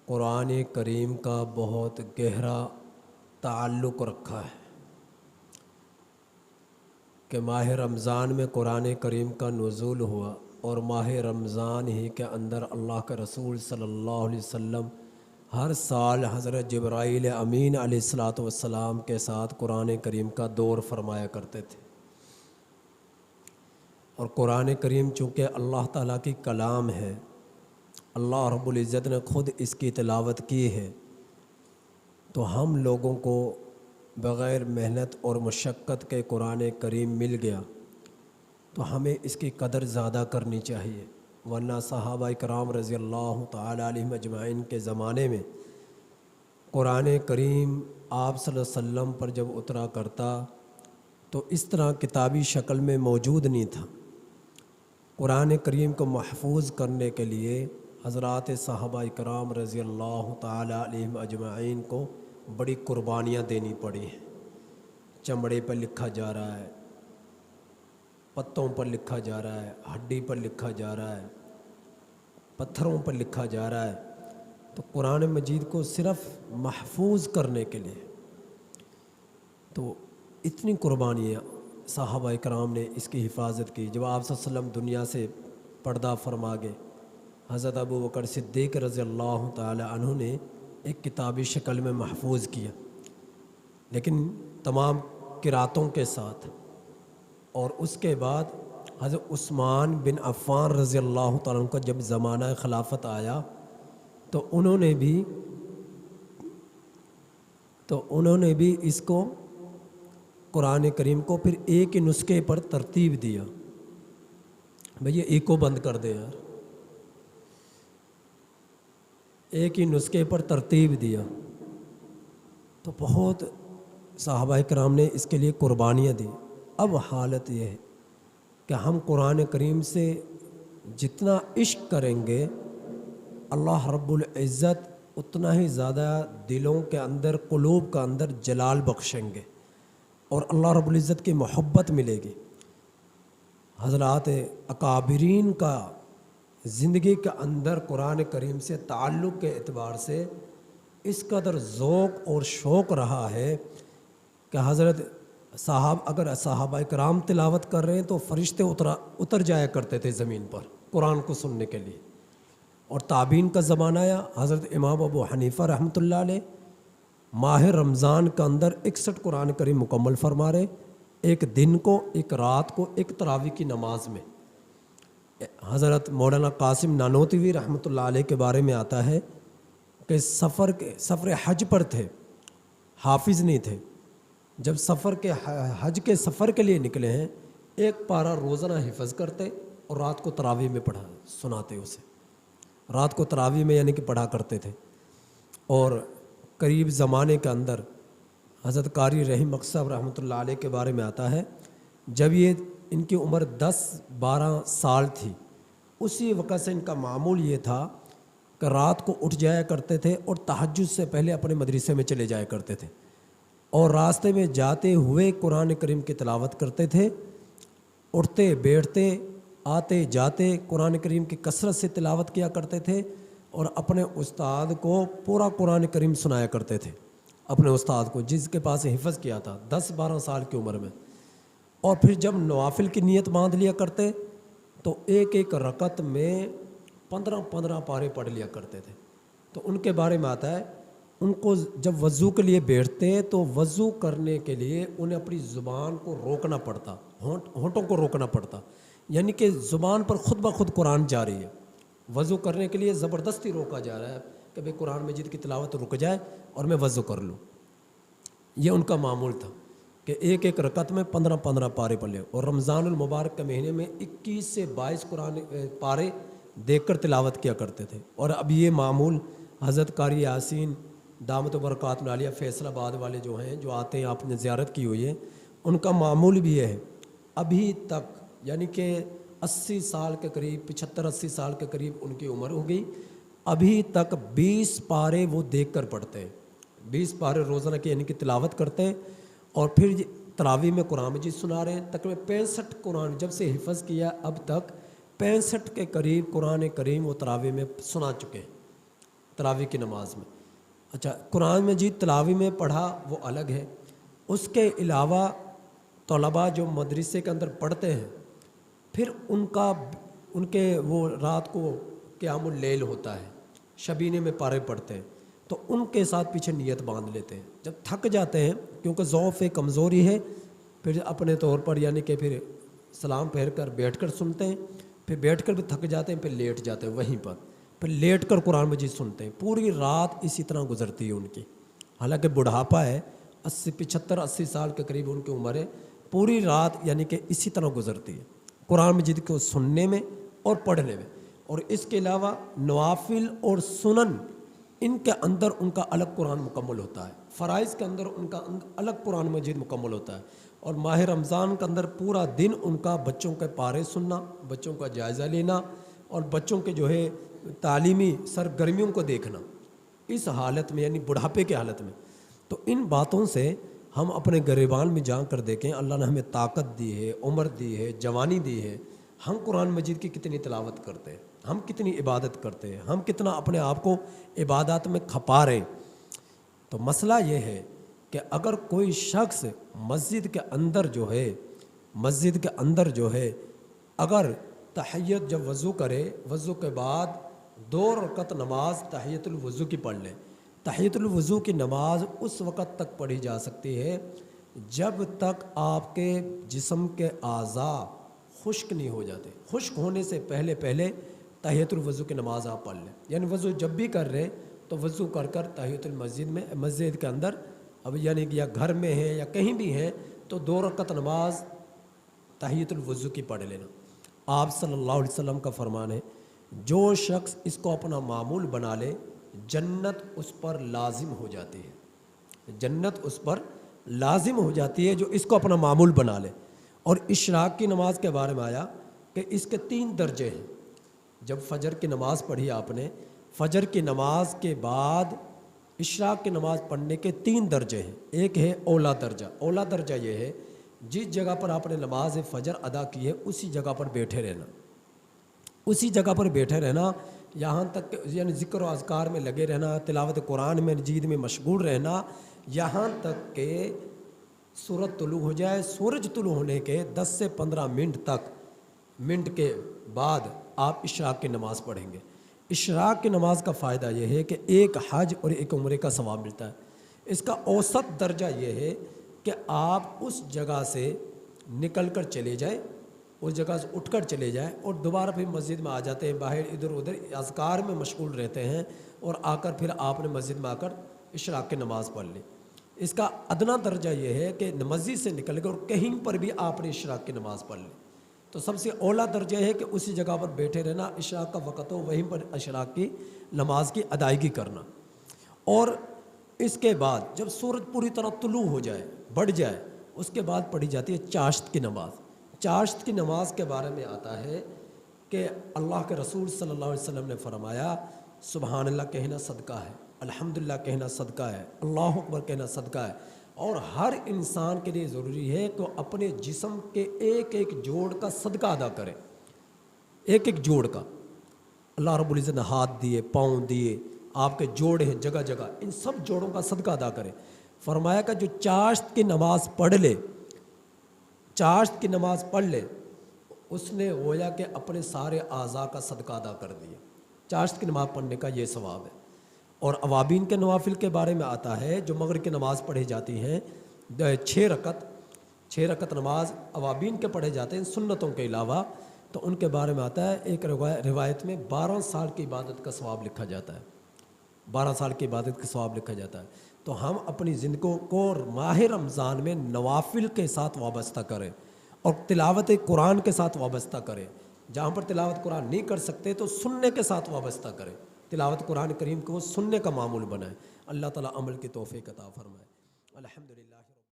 قرآن کریم کا بہت گہرا تعلق رکھا ہے کہ ماہ رمضان میں قرآن کریم کا نزول ہوا، اور ماہ رمضان ہی کے اندر اللہ کے رسول صلی اللہ علیہ وسلم ہر سال حضرت جبرائیل امین علیہ الصلاۃ والسلام کے ساتھ قرآن کریم کا دور فرمایا کرتے تھے۔ اور قرآن کریم چونکہ اللہ تعالیٰ کی کلام ہے، اللہ رب العزت نے خود اس کی تلاوت کی ہے، تو ہم لوگوں کو بغیر محنت اور مشقت کے قرآن کریم مل گیا تو ہمیں اس کی قدر زیادہ کرنی چاہیے، ورنہ صحابہ کرام رضی اللہ تعالی علیہم اجمعین کے زمانے میں قرآن کریم آپ صلی اللہ علیہ وسلم پر جب اترا کرتا تو اس طرح کتابی شکل میں موجود نہیں تھا۔ قرآن کریم کو محفوظ کرنے کے لیے حضرات صحابہ کرام رضی اللہ تعالی علیہم اجمعین کو بڑی قربانیاں دینی پڑی ہیں۔ چمڑے پر لکھا جا رہا ہے، پتوں پر لکھا جا رہا ہے، ہڈی پر لکھا جا رہا ہے، پتھروں پر لکھا جا رہا ہے، تو قرآن مجید کو صرف محفوظ کرنے کے لیے تو اتنی قربانیاں صحابہ کرام نے اس کی حفاظت کی۔ جب آپ صلی اللہ علیہ وسلم دنیا سے پردہ فرما گئے، حضرت ابو بکر صدیق رضی اللہ تعالی عنہ نے ایک کتابی شکل میں محفوظ کیا، لیکن تمام قراتوں کے ساتھ۔ اور اس کے بعد حضرت عثمان بن عفان رضی اللہ تعالیٰ عنہ کا جب زمانہ خلافت آیا تو انہوں نے بھی اس کو قرآن کریم کو پھر ایک ہی نسخے پر ترتیب دیا، بھئی ایک کو بند کر دے یار، ایک ہی نسخے پر ترتیب دیا۔ تو بہت صحابہ کرام نے اس کے لیے قربانیاں دی۔ اب حالت یہ ہے کہ ہم قرآن کریم سے جتنا عشق کریں گے اللہ رب العزت اتنا ہی زیادہ دلوں کے اندر، قلوب کا اندر جلال بخشیں گے اور اللہ رب العزت کی محبت ملے گی۔ حضرات اکابرین کا زندگی کے اندر قرآن کریم سے تعلق کے اعتبار سے اس قدر ذوق اور شوق رہا ہے کہ حضرت اگر صحابہ کرام تلاوت کر رہے ہیں تو فرشتے اتر جایا کرتے تھے زمین پر قرآن کو سننے کے لیے۔ اور تابعین کا زمانہ آیا، حضرت امام ابو حنیفہ رحمۃ اللہ علیہ ماہ رمضان کے اندر 61 قرآن کریم مکمل فرما رہے، ایک دن کو، ایک رات کو، ایک تراویح کی نماز میں۔ حضرت مولانا قاسم نانوتوی رحمۃ اللہ علیہ کے بارے میں آتا ہے کہ سفر حج پر تھے، حافظ نہیں تھے، جب حج کے سفر کے لیے نکلے ہیں، ایک پارہ روزانہ حفظ کرتے اور رات کو تراویح میں سناتے اسے، رات کو تراویح میں یعنی کہ پڑھا کرتے تھے۔ اور قریب زمانے کے اندر حضرت قاری رحیم مقصد رحمۃ اللہ علیہ کے بارے میں آتا ہے، جب ان کی عمر 10-12 سال تھی، اسی وقت سے ان کا معمول یہ تھا کہ رات کو اٹھ جایا کرتے تھے اور تہجد سے پہلے اپنے مدرسے میں چلے جایا کرتے تھے، اور راستے میں جاتے ہوئے قرآن کریم کی تلاوت کرتے تھے، اٹھتے بیٹھتے آتے جاتے قرآن کریم کی کثرت سے تلاوت کیا کرتے تھے، اور اپنے استاد کو پورا قرآن کریم سنایا کرتے تھے، اپنے استاد کو جس کے پاس حفظ کیا تھا 10-12 سال کی عمر میں۔ اور پھر جب نوافل کی نیت باندھ لیا کرتے تو ایک رکعت میں 15 پارے پڑھ لیا کرتے تھے۔ تو ان کے بارے میں آتا ہے، ان کو جب وضو کے لیے بیٹھتے تو وضو کرنے کے لیے انہیں اپنی زبان کو روکنا پڑتا، ہونٹوں کو روکنا پڑتا، یعنی کہ زبان پر خود بخود قرآن جاری ہے، وضو کرنے کے لیے زبردستی روکا جا رہا ہے کہ بھئی قرآن مجید کی تلاوت رک جائے اور میں وضو کر لوں۔ یہ ان کا معمول تھا کہ ایک رکعت میں 15 پارے پڑھ لے، اور رمضان المبارک کے مہینے میں 21 سے 22 قرآن پارے دیکھ کر تلاوت کیا کرتے تھے۔ اور اب یہ معمول حضرت قاری یاسین دامت و برکات عالیہ فیصل آباد والے جو ہیں، جو آتے ہیں، آپ نے زیارت کی ہوئی ہے، ان کا معمول بھی یہ ہے، ابھی تک یعنی کہ 80 سال کے قریب، 75-80 سال کے قریب ان کی عمر ہو گئی، ابھی تک 20 پارے وہ دیکھ کر پڑھتے ہیں، 20 پارے روزانہ کی یعنی کہ تلاوت کرتے ہیں، اور پھر تراویح میں قرآن مجید سنا رہے ہیں۔ تقریباً 65 قرآن جب سے حفظ کیا اب تک 65 کے قریب قرآن کریم وہ تراویح میں سنا چکے ہیں۔ تراویح کی نماز میں۔ اچھا، قرآن مجید تلاوی میں پڑھا وہ الگ ہے، اس کے علاوہ طلباء جو مدرسے کے اندر پڑھتے ہیں پھر ان کے وہ رات کو قیام اللیل ہوتا ہے، شبینے میں پارے پڑھتے ہیں، تو ان کے ساتھ پیچھے نیت باندھ لیتے ہیں۔ جب تھک جاتے ہیں کیونکہ ضعف کمزوری ہے، پھر اپنے طور پر یعنی کہ پھر سلام پھیر کر بیٹھ کر سنتے ہیں، پھر بیٹھ کر بھی تھک جاتے ہیں، پھر لیٹ جاتے ہیں وہیں پر، پھر لیٹ کر قرآن مجید سنتے ہیں۔ پوری رات اسی طرح گزرتی ہے ان کی، حالانکہ بڑھاپا ہے، 75-80 سال کے قریب ان کی عمر ہے، پوری رات یعنی کہ اسی طرح گزرتی ہے قرآن مجید کو سننے میں اور پڑھنے میں۔ اور اس کے علاوہ نوافل اور سنن، ان کے اندر ان کا الگ قرآن مکمل ہوتا ہے، فرائض کے اندر ان کا الگ قرآن مجید مکمل ہوتا ہے۔ اور ماہ رمضان کے اندر پورا دن ان کا بچوں کے پارے سننا، بچوں کا جائزہ لینا اور بچوں کے جو ہے تعلیمی سرگرمیوں کو دیکھنا، اس حالت میں یعنی بڑھاپے کی حالت میں۔ تو ان باتوں سے ہم اپنے گریبان میں جا کر دیکھیں، اللہ نے ہمیں طاقت دی ہے، عمر دی ہے، جوانی دی ہے، ہم قرآن مجید کی کتنی تلاوت کرتے ہیں، ہم کتنی عبادت کرتے ہیں، ہم کتنا اپنے آپ کو عبادات میں کھپا رہے ہیں۔ تو مسئلہ یہ ہے کہ اگر کوئی شخص مسجد کے اندر جو ہے اگر تحیت جب وضو کرے، وضو کے بعد 2 رکعت نماز تحیت الوضو کی پڑھ لے۔ تحیت الوضو کی نماز اس وقت تک پڑھی جا سکتی ہے جب تک آپ کے جسم کے اعضاء خشک نہیں ہو جاتے۔ خشک ہونے سے پہلے تحیت الوضو کی نماز آپ پڑھ لیں، یعنی وضو جب بھی کر رہے تو وضو کر تحیت المسجد میں، مسجد کے اندر اب یعنی کہ یا گھر میں ہے یا کہیں بھی ہیں تو 2 رکعت نماز تحیت الوضو کی پڑھ لینا۔ آپ صلی اللہ علیہ وسلم کا فرمان ہے، جو شخص اس کو اپنا معمول بنا لے جنت اس پر لازم ہو جاتی ہے، جنت اس پر لازم ہو جاتی ہے جو اس کو اپنا معمول بنا لے۔ اور اشراق کی نماز کے بارے میں آیا کہ اس کے 3 درجے ہیں۔ جب فجر کی نماز پڑھی آپ نے، فجر کی نماز کے بعد اشراق کی نماز پڑھنے کے 3 درجے ہیں۔ ایک ہے اولا درجہ، اولا درجہ یہ ہے جس جگہ پر آپ نے نماز فجر ادا کی ہے اسی جگہ پر بیٹھے رہنا، اسی جگہ پر بیٹھے رہنا، یہاں تک یعنی ذکر و اذکار میں لگے رہنا، تلاوت قرآن مجید میں مشغول رہنا، یہاں تک کہ سورج طلوع ہو جائے۔ سورج طلوع ہونے کے 10 سے 15 منٹ کے بعد آپ اشراق کی نماز پڑھیں گے۔ اشراق کی نماز کا فائدہ یہ ہے کہ ایک حج اور ایک عمرے کا ثواب ملتا ہے۔ اس کا اوسط درجہ یہ ہے کہ آپ اس جگہ سے نکل کر چلے جائیں، اس جگہ سے اٹھ کر چلے جائیں اور دوبارہ پھر مسجد میں آ جاتے ہیں، باہر ادھر ادھر اذکار میں مشغول رہتے ہیں اور آ کر پھر آپ نے مسجد میں آ کر اشراق کی نماز پڑھ لی۔ اس کا ادنا درجہ یہ ہے کہ مسجد سے نکل گئے اور کہیں پر بھی آپ نے اشراق کی نماز پڑھ لی۔ تو سب سے اولا درجہ ہے کہ اسی جگہ پر بیٹھے رہنا، اشراق کا وقت ہو وہیں پر اشراق کی نماز کی ادائیگی کرنا۔ اور اس کے بعد جب سورج پوری طرح طلوع ہو جائے، بڑھ جائے، اس کے بعد پڑھی جاتی ہے چاشت کی نماز۔ چاشت کی نماز کے بارے میں آتا ہے کہ اللہ کے رسول صلی اللہ علیہ وسلم نے فرمایا سبحان اللہ کہنا صدقہ ہے، الحمدللہ کہنا صدقہ ہے، اللہ اکبر کہنا صدقہ ہے۔ اور ہر انسان کے لیے ضروری ہے کہ وہ اپنے جسم کے ایک ایک جوڑ کا صدقہ ادا کرے، ایک ایک جوڑ کا۔ اللہ رب العزت نے ہاتھ دیے، پاؤں دیے، آپ کے جوڑ ہیں جگہ جگہ، ان سب جوڑوں کا صدقہ ادا کرے۔ فرمایا کہ جو چاشت کی نماز پڑھ لے، چاشت کی نماز پڑھ لے، اس نے گویا کہ اپنے سارے اعضاء کا صدقہ ادا کر دیا۔ چاشت کی نماز پڑھنے کا یہ ثواب ہے۔ اور اوابین کے نوافل کے بارے میں آتا ہے جو مغرب کی نماز پڑھی جاتی ہیں، 6 رکعت نماز اوابین کے پڑھے جاتے ہیں سنتوں کے علاوہ، تو ان کے بارے میں آتا ہے ایک روایت میں 12 سال کی عبادت کا ثواب لکھا جاتا ہے، 12 سال کی عبادت کا ثواب لکھا جاتا ہے۔ تو ہم اپنی زندگی کو ماہ رمضان میں نوافل کے ساتھ وابستہ کریں اور تلاوت قرآن کے ساتھ وابستہ کریں۔ جہاں پر تلاوت قرآن نہیں کر سکتے تو سننے کے ساتھ وابستہ کریں، تلاوت قرآن کریم کو سننے کا معمول بنائیں۔ اللہ تعالیٰ عمل کی توفیق عطا فرمائے۔ الحمدللہ۔